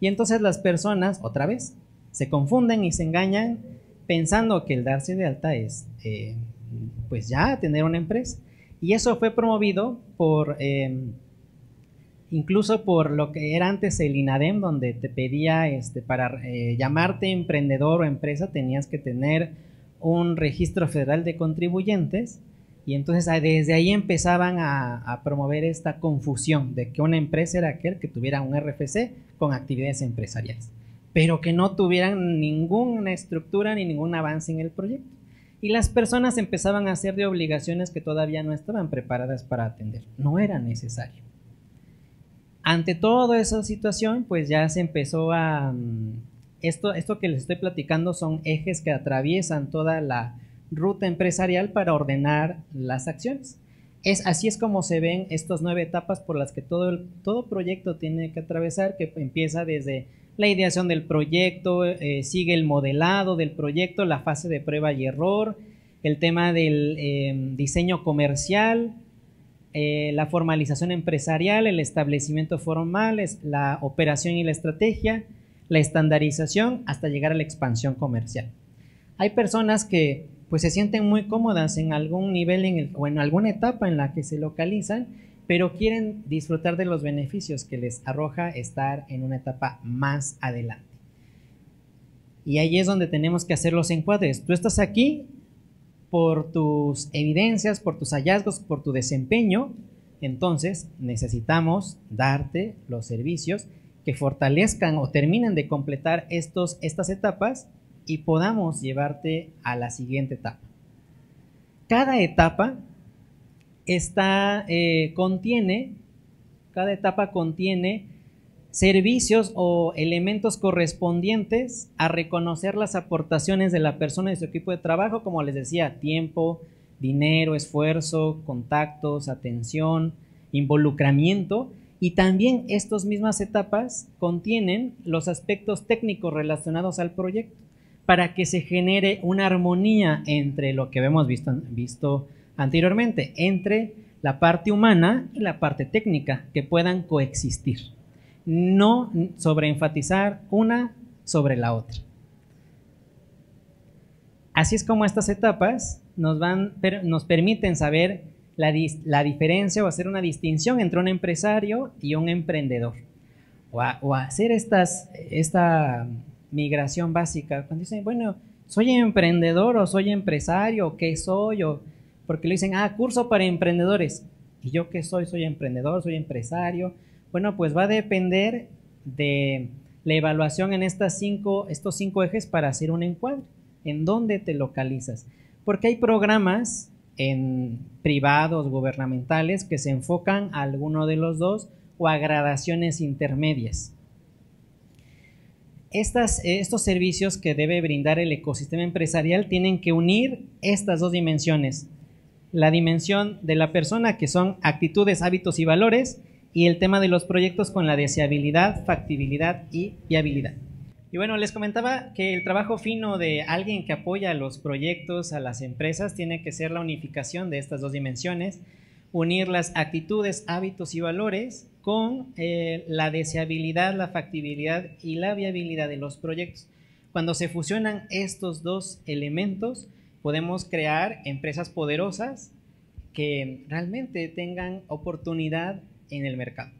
Y entonces las personas, otra vez, se confunden y se engañan pensando que el darse de alta es, pues ya, tener una empresa. Y eso fue promovido por... incluso por lo que era antes el INADEM, donde te pedía para llamarte emprendedor o empresa tenías que tener un registro federal de contribuyentes, y entonces desde ahí empezaban a promover esta confusión de que una empresa era aquel que tuviera un RFC con actividades empresariales, pero que no tuvieran ninguna estructura ni ningún avance en el proyecto. Y las personas empezaban a hacer de obligaciones que todavía no estaban preparadas para atender, no era necesario. Ante toda esa situación, pues ya se empezó a... Esto que les estoy platicando son ejes que atraviesan toda la ruta empresarial para ordenar las acciones. Así es como se ven estas 9 etapas por las que todo proyecto tiene que atravesar, que empieza desde la ideación del proyecto, sigue el modelado del proyecto, la fase de prueba y error, el tema del diseño comercial, la formalización empresarial, el establecimiento formal, la operación y la estrategia, la estandarización, hasta llegar a la expansión comercial. Hay personas que pues se sienten muy cómodas en algún nivel o en alguna etapa en la que se localizan, pero quieren disfrutar de los beneficios que les arroja estar en una etapa más adelante. Y ahí es donde tenemos que hacer los encuadres. Tú estás aquí por tus evidencias, por tus hallazgos, por tu desempeño, entonces necesitamos darte los servicios que fortalezcan o terminen de completar estas etapas y podamos llevarte a la siguiente etapa. Cada etapa contiene servicios o elementos correspondientes a reconocer las aportaciones de la persona y su equipo de trabajo, como les decía, tiempo, dinero, esfuerzo, contactos, atención, involucramiento, y también estas mismas etapas contienen los aspectos técnicos relacionados al proyecto para que se genere una armonía entre lo que hemos visto anteriormente, entre la parte humana y la parte técnica, que puedan coexistir. no sobreenfatizar una sobre la otra. Así es como estas etapas nos permiten saber la diferencia o hacer una distinción entre un empresario y un emprendedor. O hacer esta migración básica. Cuando dicen, bueno, ¿soy emprendedor o soy empresario? ¿Qué soy? Porque le dicen, curso para emprendedores. ¿Y yo qué soy? ¿Soy emprendedor? ¿Soy empresario? Bueno, pues va a depender de la evaluación en estos 5 ejes para hacer un encuadre. ¿En dónde te localizas? Porque hay programas en privados, gubernamentales, que se enfocan a alguno de los dos o a gradaciones intermedias. Estos servicios que debe brindar el ecosistema empresarial tienen que unir estas dos dimensiones. La dimensión de la persona, que son actitudes, hábitos y valores, y el tema de los proyectos con la deseabilidad, factibilidad y viabilidad. Y bueno, les comentaba que el trabajo fino de alguien que apoya a los proyectos, a las empresas, tiene que ser la unificación de estas dos dimensiones, unir las actitudes, hábitos y valores con la deseabilidad, la factibilidad y la viabilidad de los proyectos. Cuando se fusionan estos dos elementos, podemos crear empresas poderosas que realmente tengan oportunidad en el mercado.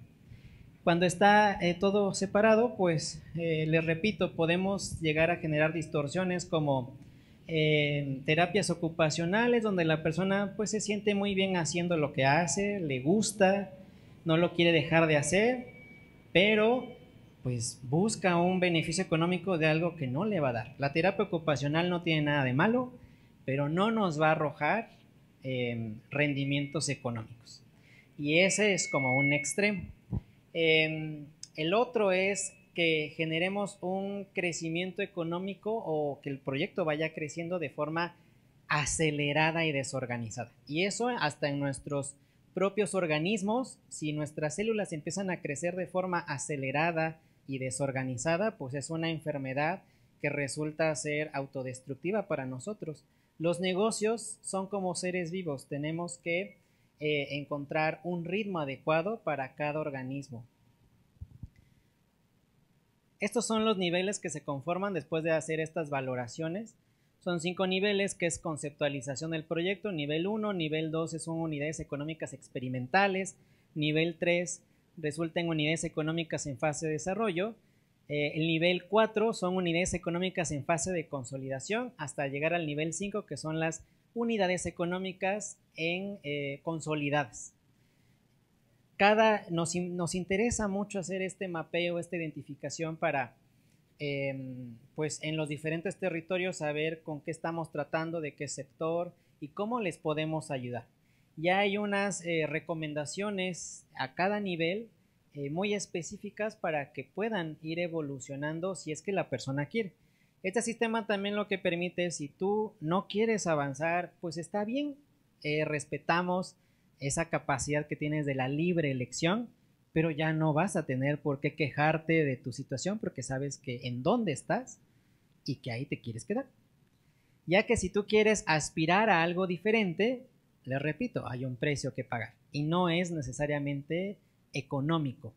Cuando está todo separado, pues les repito, podemos llegar a generar distorsiones como terapias ocupacionales, donde la persona pues se siente muy bien haciendo lo que hace, le gusta, no lo quiere dejar de hacer, pero pues busca un beneficio económico de algo que no le va a dar. La terapia ocupacional no tiene nada de malo, pero no nos va a arrojar rendimientos económicos. Y ese es como un extremo. El otro es que generemos un crecimiento económico o que el proyecto vaya creciendo de forma acelerada y desorganizada. Y eso hasta en nuestros propios organismos, si nuestras células empiezan a crecer de forma acelerada y desorganizada, pues es una enfermedad que resulta ser autodestructiva para nosotros. Los negocios son como seres vivos, tenemos que encontrar un ritmo adecuado para cada organismo. Estos son los niveles que se conforman después de hacer estas valoraciones. Son 5 niveles, que es conceptualización del proyecto. Nivel 1, nivel 2 son unidades económicas experimentales. Nivel 3 resulta en unidades económicas en fase de desarrollo. El nivel 4 son unidades económicas en fase de consolidación, hasta llegar al nivel 5, que son las unidades económicas consolidadas. Nos interesa mucho hacer este mapeo, esta identificación para, pues en los diferentes territorios, saber con qué estamos tratando, de qué sector y cómo les podemos ayudar. Ya hay unas recomendaciones a cada nivel muy específicas para que puedan ir evolucionando si es que la persona quiere. Este sistema también lo que permite, si tú no quieres avanzar, pues está bien, respetamos esa capacidad que tienes de la libre elección, pero ya no vas a tener por qué quejarte de tu situación porque sabes que en dónde estás y que ahí te quieres quedar. Ya que si tú quieres aspirar a algo diferente, les repito, hay un precio que pagar y no es necesariamente económico.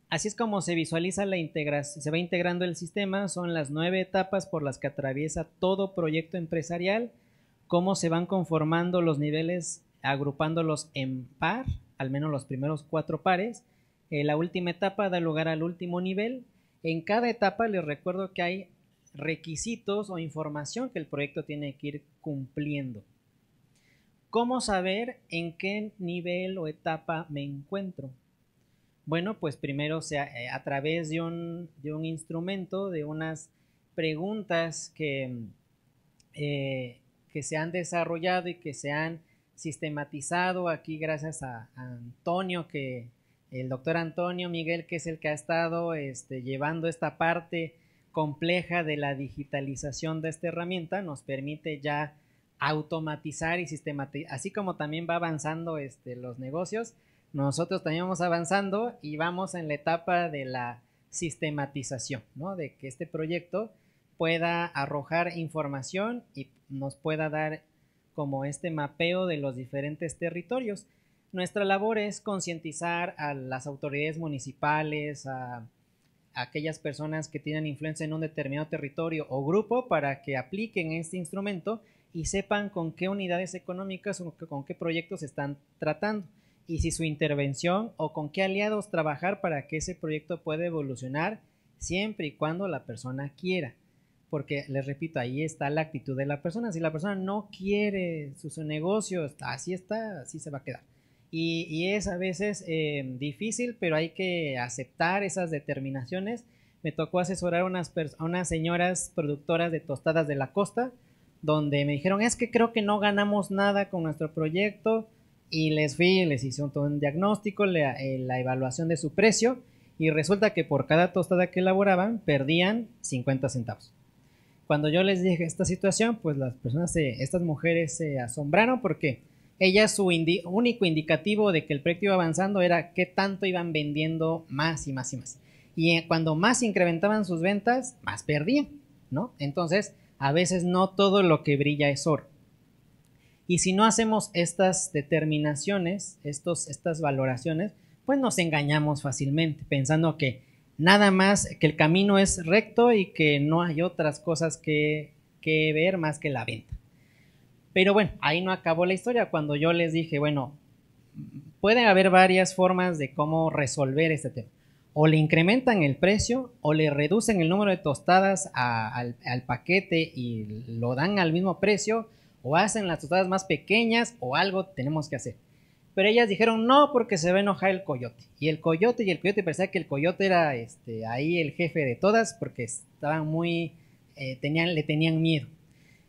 Así es como se visualiza se va integrando el sistema. Son las 9 etapas por las que atraviesa todo proyecto empresarial, cómo se van conformando los niveles, agrupándolos en par, al menos los primeros 4 pares. La última etapa da lugar al último nivel. En cada etapa les recuerdo que hay requisitos o información que el proyecto tiene que ir cumpliendo. ¿Cómo saber en qué nivel o etapa me encuentro? Bueno, pues primero a través de un instrumento, de unas preguntas que se han desarrollado y que se han sistematizado aquí gracias a Antonio, el doctor Antonio Miguel, que es el que ha estado llevando esta parte compleja de la digitalización de esta herramienta, nos permite ya automatizar y sistematizar, así como también va avanzando los negocios, nosotros también vamos avanzando y vamos en la etapa de la sistematización, ¿no? De que este proyecto pueda arrojar información y nos pueda dar como este mapeo de los diferentes territorios. Nuestra labor es concientizar a las autoridades municipales, a aquellas personas que tienen influencia en un determinado territorio o grupo para que apliquen este instrumento y sepan con qué unidades económicas o con qué proyectos están tratando y si su intervención o con qué aliados trabajar para que ese proyecto pueda evolucionar siempre y cuando la persona quiera. Porque, les repito, ahí está la actitud de la persona. Si la persona no quiere su negocio, así se va a quedar. Y es a veces difícil, pero hay que aceptar esas determinaciones. Me tocó asesorar a unas señoras productoras de tostadas de la costa, donde me dijeron, es que creo que no ganamos nada con nuestro proyecto, y les hice un diagnóstico, la evaluación de su precio, y resulta que por cada tostada que elaboraban, perdían 50 centavos. Cuando yo les dije esta situación, pues estas mujeres se asombraron porque ellas su único indicativo de que el proyecto iba avanzando era qué tanto iban vendiendo más y más y más. Y cuando más incrementaban sus ventas, más perdían, ¿no? Entonces, a veces no todo lo que brilla es oro. Y si no hacemos estas determinaciones, estas valoraciones, pues nos engañamos fácilmente, pensando que nada más, que el camino es recto y que no hay otras cosas que ver más que la venta. Pero bueno, ahí no acabó la historia. Cuando yo les dije, bueno, pueden haber varias formas de cómo resolver este tema. O le incrementan el precio, o le reducen el número de tostadas al paquete y lo dan al mismo precio, o hacen las tostadas más pequeñas, o algo tenemos que hacer. Pero ellas dijeron no, porque se va a enojar el coyote. Y el coyote parecía que el coyote era ahí el jefe de todas, porque estaban muy, le tenían miedo.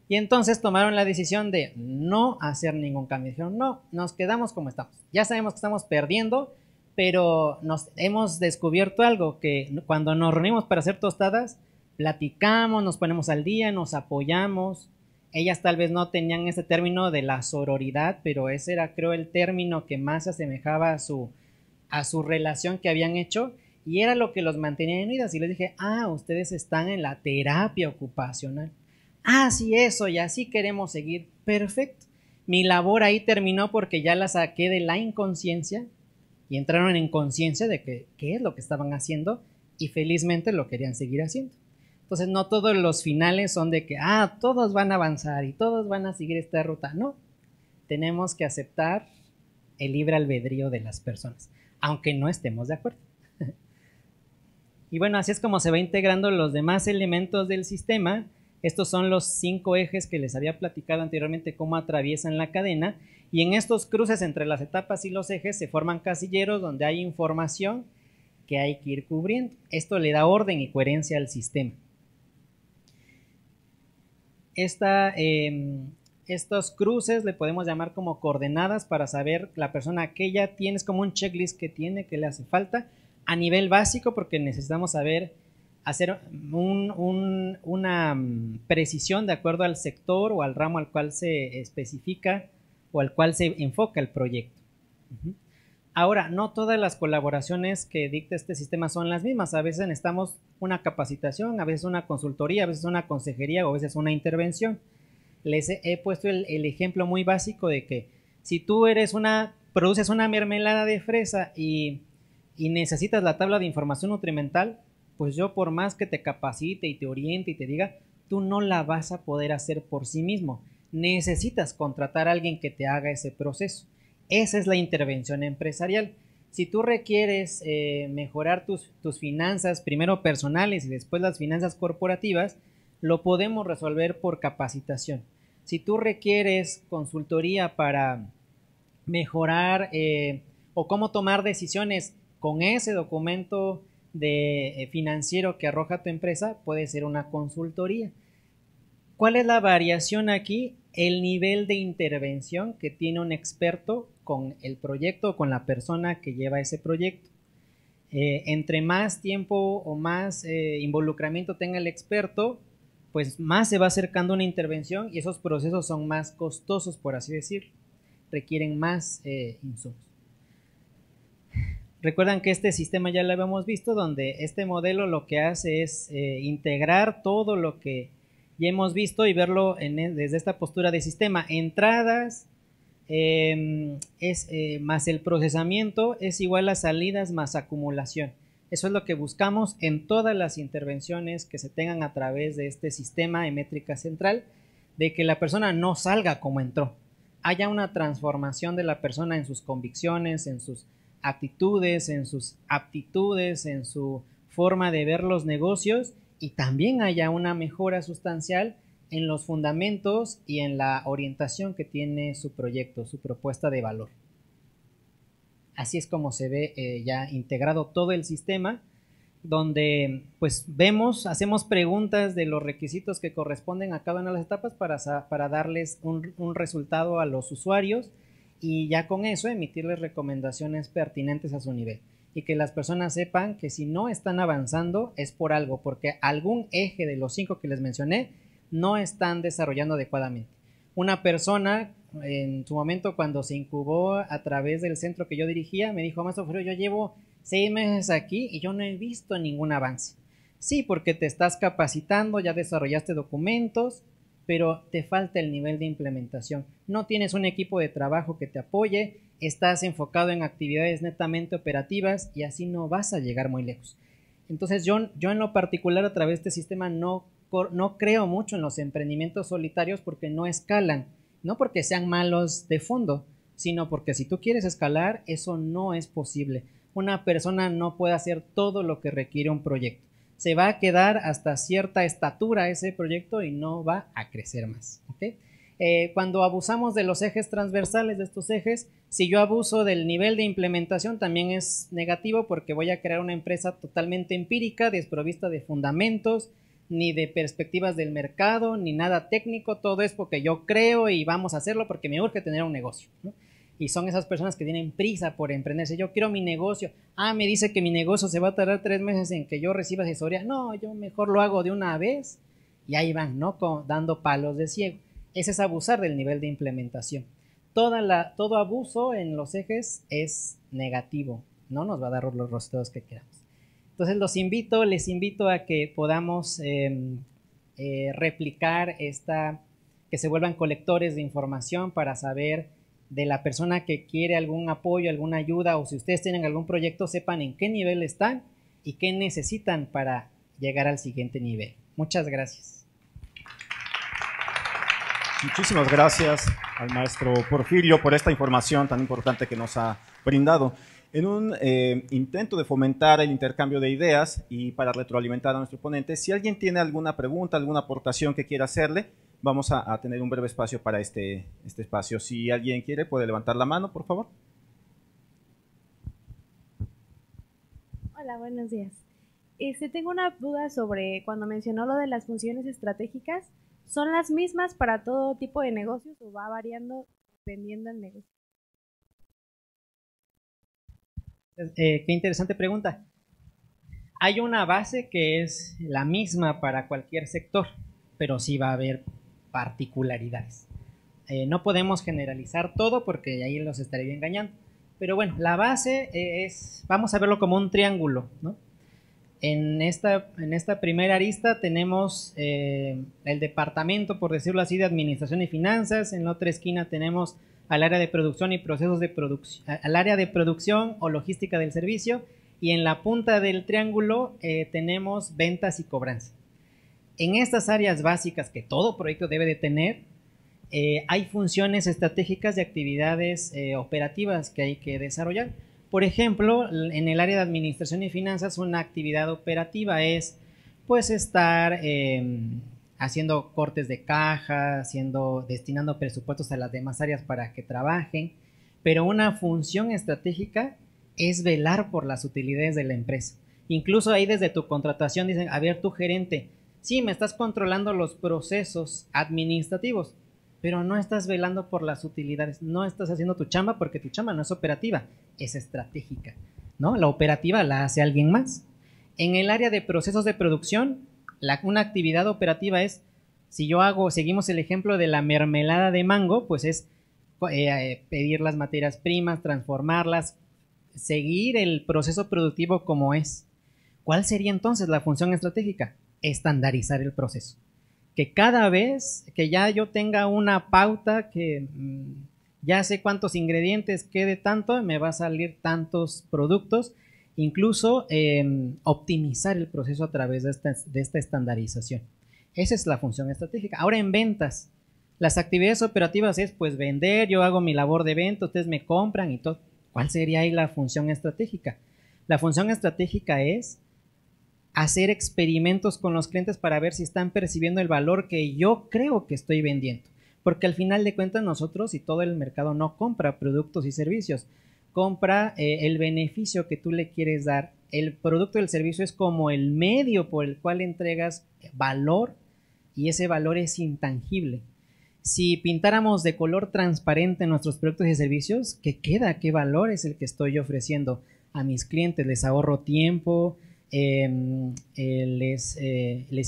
Y entonces tomaron la decisión de no hacer ningún cambio. Dijeron, no, nos quedamos como estamos. Ya sabemos que estamos perdiendo, pero hemos descubierto algo, que cuando nos reunimos para hacer tostadas, platicamos, nos ponemos al día, nos apoyamos. Ellas tal vez no tenían ese término de la sororidad, pero ese era, creo, el término que más se asemejaba a su relación que habían hecho, y era lo que los mantenía unidas. Y les dije, ustedes están en la terapia ocupacional. Sí, eso, y así queremos seguir. Perfecto. Mi labor ahí terminó porque ya la saqué de la inconsciencia y entraron en conciencia de qué es lo que estaban haciendo, y felizmente lo querían seguir haciendo. Entonces no todos los finales son de que todos van a avanzar y todos van a seguir esta ruta. No, tenemos que aceptar el libre albedrío de las personas, aunque no estemos de acuerdo. Y bueno, así es como se va integrando los demás elementos del sistema. Estos son los 5 ejes que les había platicado anteriormente, cómo atraviesan la cadena, y en estos cruces entre las etapas y los ejes se forman casilleros donde hay información que hay que ir cubriendo. Esto le da orden y coherencia al sistema. Estos cruces le podemos llamar como coordenadas para saber la persona que ya tienes, como un checklist que le hace falta a nivel básico, porque necesitamos hacer una precisión de acuerdo al sector o al ramo al cual se especifica o al cual se enfoca el proyecto. Ahora, no todas las colaboraciones que dicta este sistema son las mismas. A veces necesitamos una capacitación, a veces una consultoría, a veces una consejería o a veces una intervención. Les he puesto el ejemplo muy básico de que si tú produces una mermelada de fresa y necesitas la tabla de información nutrimental, pues yo, por más que te capacite y te oriente y te diga, tú no la vas a poder hacer por sí mismo. Necesitas contratar a alguien que te haga ese proceso. Esa es la intervención empresarial. Si tú requieres mejorar tus finanzas, primero personales y después las finanzas corporativas, lo podemos resolver por capacitación. Si tú requieres consultoría para mejorar o cómo tomar decisiones con ese documento financiero que arroja tu empresa, puede ser una consultoría. ¿Cuál es la variación aquí? El nivel de intervención que tiene un experto con el proyecto o con la persona que lleva ese proyecto. Entre más tiempo o más involucramiento tenga el experto, pues más se va acercando una intervención, y esos procesos son más costosos, por así decirlo. Requieren más insumos. Recuerdan que este sistema ya lo habíamos visto, donde este modelo lo que hace es integrar todo lo que ya hemos visto y verlo desde esta postura de sistema: entradas, más el procesamiento es igual a salidas más acumulación. Eso es lo que buscamos en todas las intervenciones que se tengan a través de este sistema de métrica central, de que la persona no salga como entró, haya una transformación de la persona en sus convicciones, en sus actitudes, en sus aptitudes, en su forma de ver los negocios, y también haya una mejora sustancial en los fundamentos y en la orientación que tiene su proyecto, su propuesta de valor. Así es como se ve ya integrado todo el sistema, donde pues vemos, hacemos preguntas de los requisitos que corresponden a cada una de las etapas para darles un resultado a los usuarios, y ya con eso emitirles recomendaciones pertinentes a su nivel, y que las personas sepan que si no están avanzando es por algo, porque algún eje de los 5 que les mencioné no están desarrollando adecuadamente. Una persona en su momento, cuando se incubó a través del centro que yo dirigía, me dijo: maestro Furio, yo llevo 6 meses aquí y yo no he visto ningún avance. Sí, porque te estás capacitando, ya desarrollaste documentos, pero te falta el nivel de implementación. No tienes un equipo de trabajo que te apoye, estás enfocado en actividades netamente operativas y así no vas a llegar muy lejos. Entonces yo en lo particular, a través de este sistema, no creo mucho en los emprendimientos solitarios, porque no escalan, no porque sean malos de fondo, sino porque si tú quieres escalar, eso no es posible. Una persona no puede hacer todo lo que requiere un proyecto. Se va a quedar hasta cierta estatura ese proyecto y no va a crecer más, ¿okay? Cuando abusamos de los ejes transversales, de estos ejes, si yo abuso del nivel de implementación, también es negativo, porque voy a crear una empresa totalmente empírica, desprovista de fundamentos, ni de perspectivas del mercado, ni nada técnico. Todo es porque yo creo y vamos a hacerlo porque me urge tener un negocio, ¿no? Y son esas personas que tienen prisa por emprenderse. Yo quiero mi negocio. Me dice que mi negocio se va a tardar 3 meses en que yo reciba asesoría. No, yo mejor lo hago de una vez. Y ahí van, ¿no? Dando palos de ciego. Ese es abusar del nivel de implementación. Todo abuso en los ejes es negativo. No nos va a dar los resultados que queramos. Entonces les invito a que podamos replicar que se vuelvan colectores de información para saber de la persona que quiere algún apoyo, alguna ayuda, o si ustedes tienen algún proyecto, sepan en qué nivel están y qué necesitan para llegar al siguiente nivel. Muchas gracias. Muchísimas gracias al maestro Porfirio por esta información tan importante que nos ha brindado. En un intento de fomentar el intercambio de ideas y para retroalimentar a nuestro ponente, si alguien tiene alguna pregunta, alguna aportación que quiera hacerle, vamos a tener un breve espacio para este espacio. Si alguien quiere, puede levantar la mano, por favor. Hola, buenos días. Tengo una duda sobre cuando mencionó lo de las funciones estratégicas. ¿Son las mismas para todo tipo de negocios o va variando dependiendo del negocio? Qué interesante pregunta. Hay una base que es la misma para cualquier sector, pero sí va a haber particularidades. No podemos generalizar todo porque ahí los estaría engañando. Pero bueno, la base vamos a verlo como un triángulo, ¿no? En esta primera arista tenemos el departamento, por decirlo así, de administración y finanzas. En la otra esquina tenemos al área de producción y procesos de producción, al área de producción o logística del servicio, y en la punta del triángulo tenemos ventas y cobranza. En estas áreas básicas que todo proyecto debe de tener, hay funciones estratégicas y actividades operativas que hay que desarrollar. Por ejemplo, en el área de administración y finanzas, una actividad operativa es pues estar haciendo cortes de caja, destinando presupuestos a las demás áreas para que trabajen, pero una función estratégica es velar por las utilidades de la empresa. Incluso ahí desde tu contratación dicen: a ver, tu gerente, sí, me estás controlando los procesos administrativos, pero no estás velando por las utilidades, no estás haciendo tu chamba, porque tu chamba no es operativa, es estratégica, ¿no? La operativa la hace alguien más. En el área de procesos de producción, una actividad operativa es, si seguimos el ejemplo de la mermelada de mango, pues es pedir las materias primas, transformarlas, seguir el proceso productivo como es. ¿Cuál sería entonces la función estratégica? Estandarizar el proceso. Que cada vez que ya yo tenga una pauta que Ya sé cuántos ingredientes quede tanto, me va a salir tantos productos, incluso optimizar el proceso a través de esta estandarización. Esa es la función estratégica. Ahora en ventas, las actividades operativas es pues vender, yo hago mi labor de venta, ustedes me compran y todo. ¿Cuál sería ahí la función estratégica? La función estratégica es hacer experimentos con los clientes para ver si están percibiendo el valor que yo creo que estoy vendiendo. Porque al final de cuentas nosotros y todo el mercado no compra productos y servicios, compra el beneficio que tú le quieres dar. El producto y el servicio es como el medio por el cual entregas valor y ese valor es intangible. Si pintáramos de color transparente nuestros productos y servicios, ¿qué queda? ¿Qué valor es el que estoy ofreciendo a mis clientes? Les ahorro tiempo, les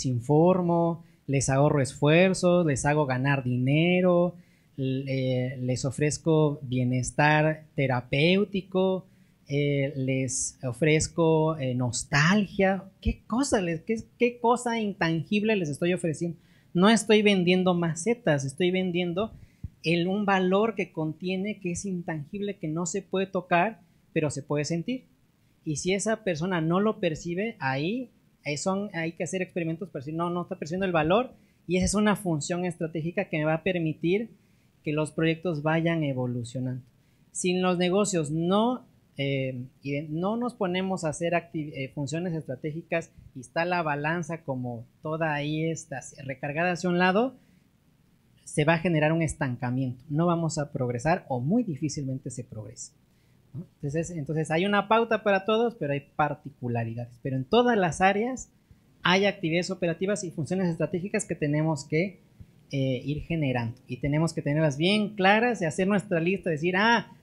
informo, les ahorro esfuerzos, les hago ganar dinero, les ofrezco bienestar terapéutico, les ofrezco nostalgia. ¿Qué cosa intangible les estoy ofreciendo? No estoy vendiendo macetas, estoy vendiendo un valor que contiene, que es intangible, que no se puede tocar, pero se puede sentir. Y si esa persona no lo percibe, hay que hacer experimentos para decir, no está percibiendo el valor, y esa es una función estratégica que me va a permitir que los proyectos vayan evolucionando. Si en los negocios no nos ponemos a hacer funciones estratégicas y está la balanza como toda ahí está recargada hacia un lado, se va a generar un estancamiento. No vamos a progresar o muy difícilmente se progresa, ¿no? Entonces hay una pauta para todos, pero hay particularidades. Pero en todas las áreas hay actividades operativas y funciones estratégicas que tenemos que ir generando y tenemos que tenerlas bien claras y hacer nuestra lista, decir,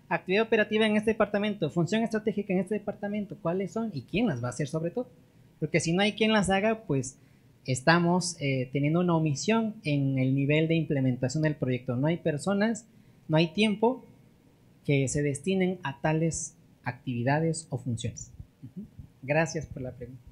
actividad operativa en este departamento, función estratégica en este departamento, ¿cuáles son? ¿Y quién las va a hacer sobre todo? Porque si no hay quien las haga, pues estamos teniendo una omisión en el nivel de implementación del proyecto. No hay personas, no hay tiempo que se destinen a tales actividades o funciones. Gracias por la pregunta.